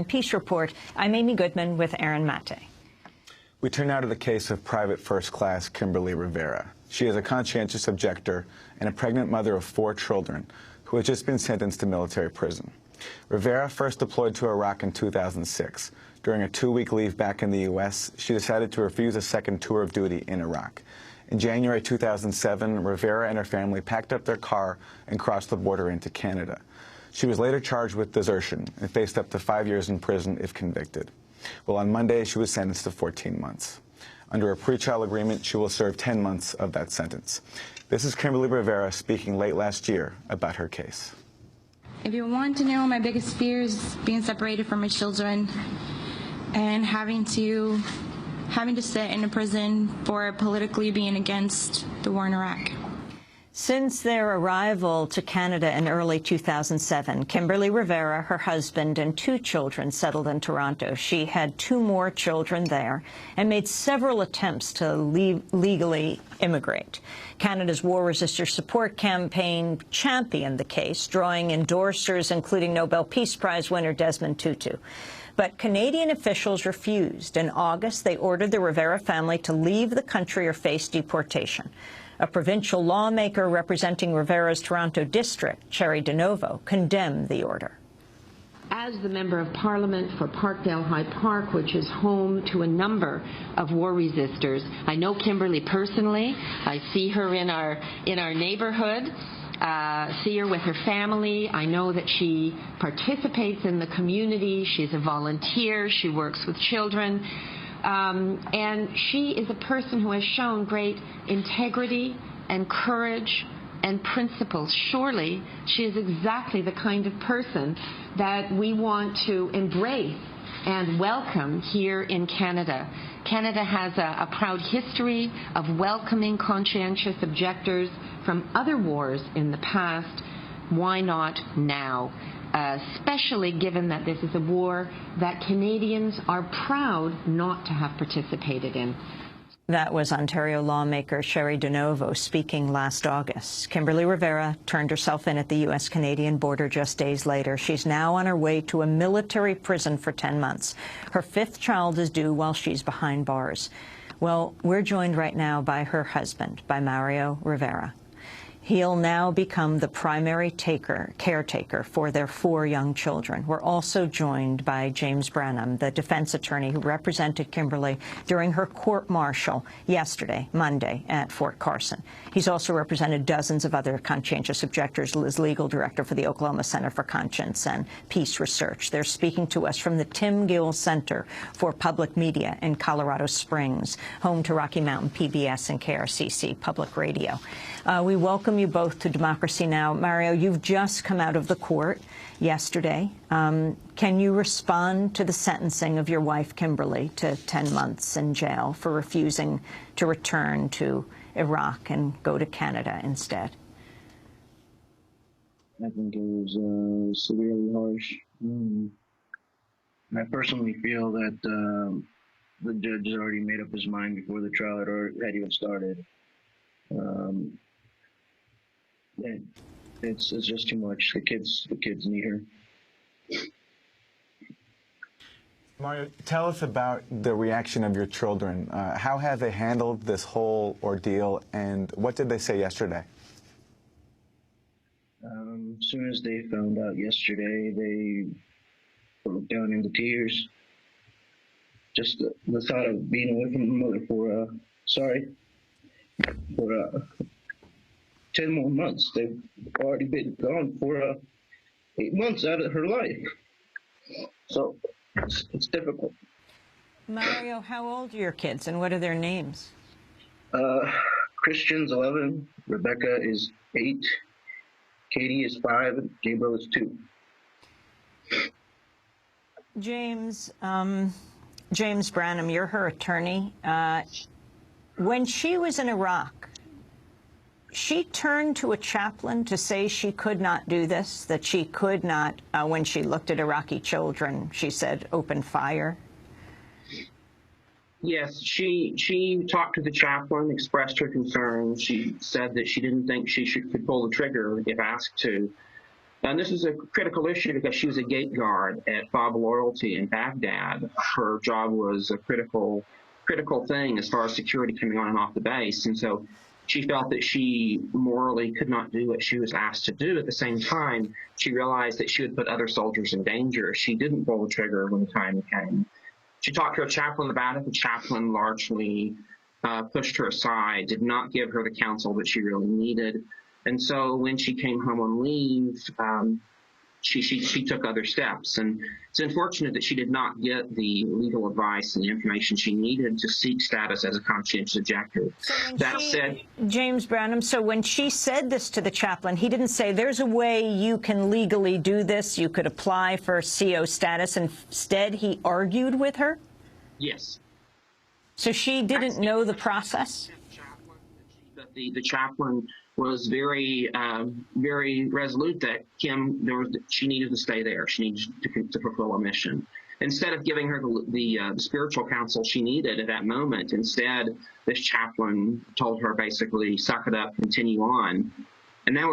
Peace Report. I'm Amy Goodman with Aaron Mate. We turn now to the case of Private First Class Kimberly Rivera. She is a conscientious objector and a pregnant mother of 4 children who has just been sentenced to military prison. Rivera first deployed to Iraq in 2006. During a 2-week leave back in the U.S., she decided to refuse a second tour of duty in Iraq. In January 2007, Rivera and her family packed up their car and crossed the border into Canada. She was later charged with desertion and faced up to 5 years in prison if convicted. Well, on Monday, she was sentenced to 14 months. Under a pretrial agreement, she will serve 10 months of that sentence. This is Kimberly Rivera speaking late last year about her case. If you want to know, my biggest fear is being separated from my children and having to sit in a prison for politically being against the war in Iraq. Since their arrival to Canada in early 2007, Kimberly Rivera, her husband, and 2 children settled in Toronto. She had 2 more children there and made several attempts to legally immigrate. Canada's War Resistor Support Campaign championed the case, drawing endorsers, including Nobel Peace Prize winner Desmond Tutu. But Canadian officials refused. In August, they ordered the Rivera family to leave the country or face deportation. A provincial lawmaker representing Rivera's Toronto district, Cherry DeNovo, condemned the order. As the Member of Parliament for Parkdale High Park, which is home to a number of war resistors, I know Kimberly personally. I see her in our neighborhood, see her with her family. I know that she participates in the community. She's a volunteer. She works with children. And she is a person who has shown great integrity and courage and principles. Surely she is exactly the kind of person that we want to embrace and welcome here in Canada. Canada has a proud history of welcoming conscientious objectors from other wars in the past. Why not now? Especially given that this is a war that Canadians are proud not to have participated in. That was Ontario lawmaker Cherry DeNovo speaking last August. Kimberly Rivera turned herself in at the U.S.-Canadian border just days later. She's now on her way to a military prison for 10 months. Her 5th child is due while she's behind bars. Well, we're joined right now by her husband, by Mario Rivera. He'll now become the primary caretaker for their 4 young children. We're also joined by James Branham, the defense attorney who represented Kimberly during her court-martial yesterday, Monday, at Fort Carson. He's also represented dozens of other conscientious objectors as legal director for the Oklahoma Center for Conscience and Peace Research. They're speaking to us from the Tim Gill Center for Public Media in Colorado Springs, home to Rocky Mountain PBS and KRCC Public Radio. We welcome you both to Democracy Now! Mario, you've just come out of the court yesterday. Can you respond to the sentencing of your wife, Kimberly, to 10 months in jail for refusing to return to Iraq and go to Canada instead? I think it was severely harsh. I personally feel that the judge has already made up his mind before the trial had even started. It's just too much. The kids need her. Mario, tell us about the reaction of your children. How have they handled this whole ordeal, and what did they say yesterday? As soon as they found out yesterday, they broke down into tears. Just the thought of being away from my mother for 10 more months. They've already been gone for 8 months out of her life. So it's difficult. Mario, how old are your kids and what are their names? Christian's 11, Rebecca is 8, Katie is 5, and Gabriel is 2. James Branham, you're her attorney. When she was in Iraq, she turned to a chaplain to say she could not do this, that she could not, when she looked at Iraqi children, she said, open fire. Yes, she talked to the chaplain, expressed her concerns. She said that she didn't think she could pull the trigger if asked to. And this is a critical issue because she was a gate guard at Fob Loyalty in Baghdad. Her job was a critical thing as far as security coming on and off the base. And so she felt that she morally could not do what she was asked to do. At the same time, she realized that she would put other soldiers in danger if she didn't pull the trigger when the time came. She talked to her chaplain about it. The chaplain largely pushed her aside, did not give her the counsel that she really needed. And so when she came home on leave, she took other steps. And it's unfortunate that she did not get the legal advice and the information she needed to seek status as a conscientious objector. That said, James Branham, so when she said this to the chaplain, he didn't say, there's a way you can legally do this, you could apply for CO status. Instead, he argued with her? yes. So she didn't know the process? The chaplain was very resolute that she needed to stay there. She needed to fulfill a mission. Instead of giving her the spiritual counsel she needed at that moment, instead this chaplain told her basically, suck it up, continue on. And that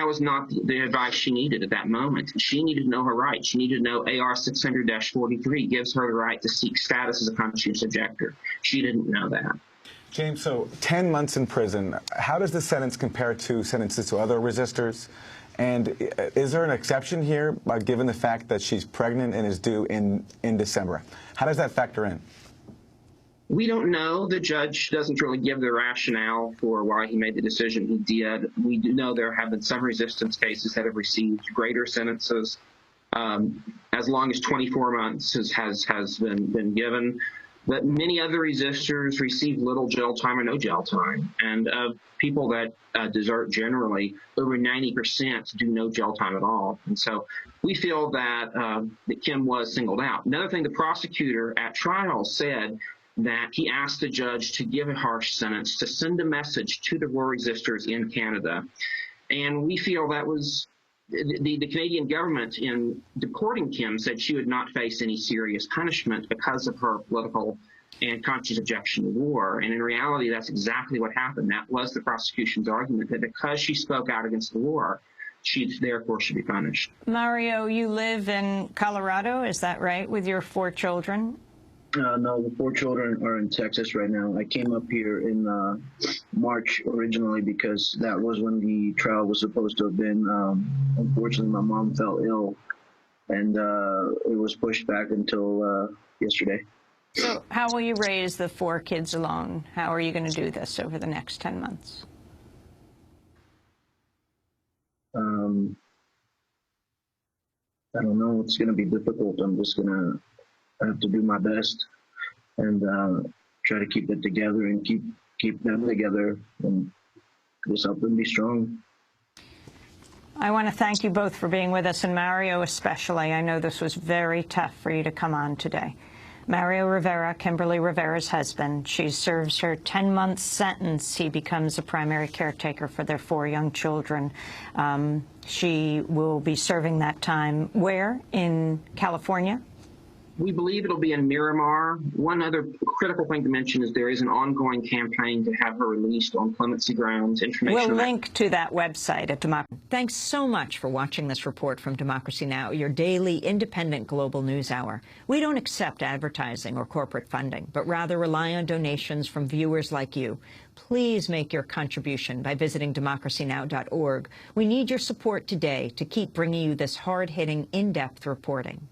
was not the advice she needed at that moment. She needed to know her rights. She needed to know AR 600-43 gives her the right to seek status as a conscientious objector. She didn't know that. James, so 10 months in prison, how does the sentence compare to sentences to other resistors? And is there an exception here, given the fact that she's pregnant and is due in December? How does that factor in? We don't know. The judge doesn't really give the rationale for why he made the decision he did. We do know there have been some resistance cases that have received greater sentences. As long as 24 months has been given. But many other resistors receive little jail time or no jail time. And people that desert generally, over 90% do no jail time at all. And so we feel that Kim was singled out. Another thing, the prosecutor at trial said that he asked the judge to give a harsh sentence, to send a message to the war resistors in Canada. And we feel that was the Canadian government, in deporting Kim, said she would not face any serious punishment because of her political and conscious objection to war. And in reality, that's exactly what happened. That was the prosecution's argument, that because she spoke out against the war, she therefore should be punished. Mario, you live in Colorado, is that right, with your 4 children? No, the 4 children are in Texas right now. I came up here in March originally because that was when the trial was supposed to have been. Unfortunately, my mom fell ill, and it was pushed back until yesterday. So how will you raise the 4 kids alone? How are you going to do this over the next 10 months? I don't know. It's going to be difficult. I'm just going to have to do my best and try to keep it together and keep them together and just help them be strong. I want to thank you both for being with us, and Mario especially. I know this was very tough for you to come on today. Mario Rivera, Kimberly Rivera's husband. She serves her 10-month sentence. He becomes a primary caretaker for their 4 young children. She will be serving that time where? In California? We believe it'll be in Miramar. One other critical thing to mention is there is an ongoing campaign to have her released on clemency grounds. We'll link to that website at Democracy. Thanks so much for watching this report from Democracy Now!, your daily independent global news hour. We don't accept advertising or corporate funding, but rather rely on donations from viewers like you. Please make your contribution by visiting democracynow.org. We need your support today to keep bringing you this hard-hitting, in-depth reporting.